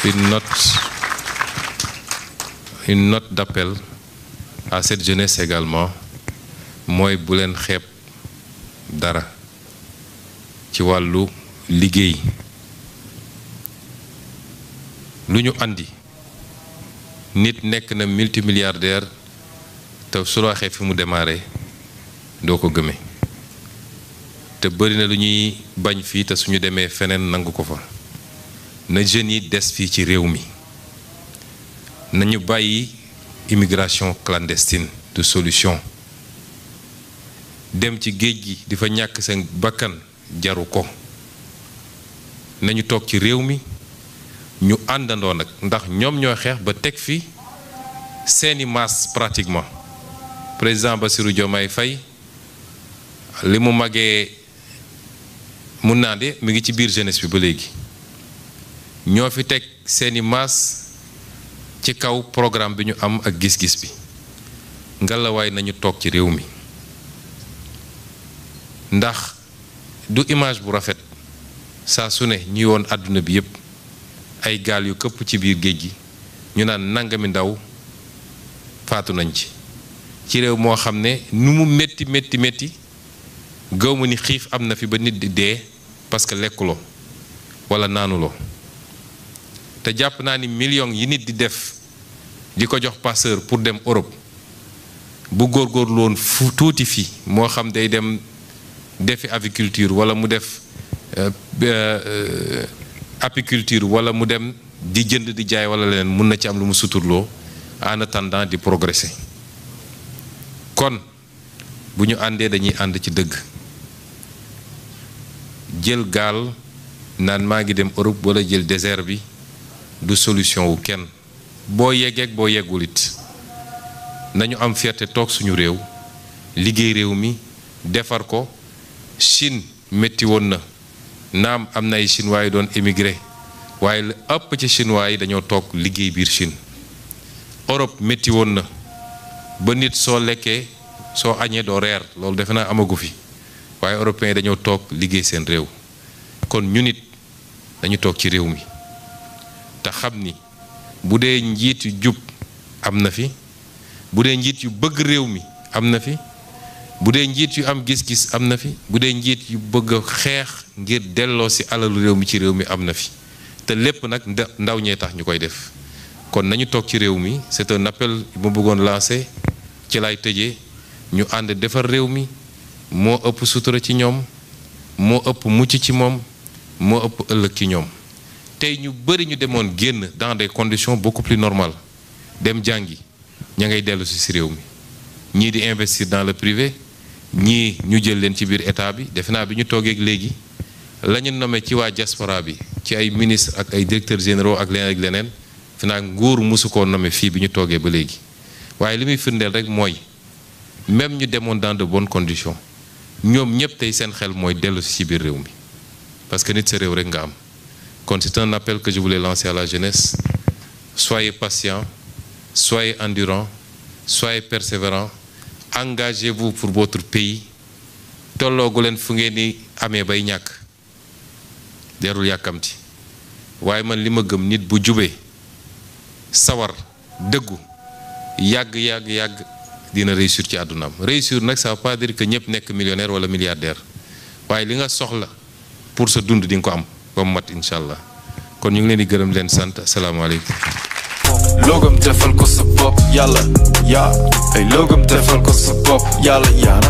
une note d'appel à cette jeunesse également mooy bu leen xeeb dara ci wàllu liggéey lu ñu andi nit nekk na multimilliardaire te su la waxee fi mu démarré doo ko gëme te bëri na lu ñuy bañ fii te suñu demee feneen nangu ko fa na jeunes yi des fii ci réew mi nañu bàyyi immigration clandestine de solution dem ci géej gi di fa ñàkk seen bakkan jaru ko nañu toog ci réew mi ñu àndandoo nag ndax ñoom ñoo xeex ba teg fi seeni masse pratiquement président Bassirou Diomaye Faye li mu magee mun naa de mi ngi ci biir jeunesse bi ba léegi ñoo fi teg seeni masse ci kaw programme bi ñu am ak gis-gis bi ngalawaay nañu toog ci réew mi ndax du image bu rafet saa su ne ñuy woon àdduna bi yépp ay gaal yu këpp ci biir géej gi ñu naan nangami ndaw faatu nañ ci réew moo xam ne nu mu métti gëw ma ni xiif am na fi ba nit di dee parce que lekkuloo walla naanuloo te jàpp naa ni millions yi nit di def di ko jox passeur pour dem Europe bu góorgóorlu woon fu tuuti fii moo xam day dem defi aviculture walla mu def apiculture walla mu dem di jënd di jaay walla leneen mun na ci am lu mu suturloo en attendant di progresser kon bu ñu àndee dañuy ànd ci dëgg jël gaal naan maa ngi dem Europe walla jël désert bi du solution wu kenn boo yeggeek boo yeggul it nañu am fierté toog suñu réew liggéey réew mi defar ko Chine métti woon na naam am na ay chinois yi doon émigré waaye lu ëpp ci chinois yi dañoo toog liggéey biir Chine Europe métti woon na ba nit soo lekkee soo añee doo reer loolu defe naa amagu fi waaye européens yi dañoo toog liggéey seen réew kon ñu nit dañu toog ci réew mi te xam ni bu dee njiit yu jub am na fi bu dee njiit yu bëgg réew mi am na fi bu dee njiit yu am gis-gis am na fi bu dee njiit yu bëgg a xeex ngir delloo ci alalu réew mi ci réew mi am na fi te lépp nag ndaw ñee tax ñu koy def kon nañu toog ci réew mi c'est un appel bu ma bëggoon lancer ci lay tëjee ñu ànd defar réew mi moo ëpp sutura ci ñoom moo ëpp mucc ci moom moo ëpp ëllëg ci ñoom tey ñu bari ñu demoon génn dans des conditions beaucoup plus normales dem jàngi ña ngay dellu ci réew mi ñii di investir dans le privé ñii ñu jël leen ci biir état bi defe naa bi ñu toogeeg léegi la ñu nommé ci waa diaspora bi ci ay ministres ak ay directeurs généraux ak leneen defe naa nguur mosu koo nommé fii bi ñu toogee ba léegi waaye li muy firndeel rek mooy même ñu demoon dans de bonnes conditions ñoom ñëpp tey seen xel mooy dellu ci biir réew mi parce que nit sa réew rek nga am kon c'est un appel que je voulais lancer à la jeunesse soyez patients soyez endurants soyez persévérants engagez-vous pour votre pays tolloogu leen fu ngeen ni amee bay ñàkk jarul yàkkamti waaye man li ma gëm nit bu jubee sawar dëggu yàgg dina réussir ci àddunaam réussir nag ça veut pas dire que ñëpp nekk millionnaire wala milliardaire waaye li nga soxla pour sa dund di nga ko am ba mu mat incha allah kon ñu ngi leen di gërëm leen sant asalaamaaleykum. logam defal ko sa bopp yàlla yaa ay logam defal ko sa bopp yàlla yaa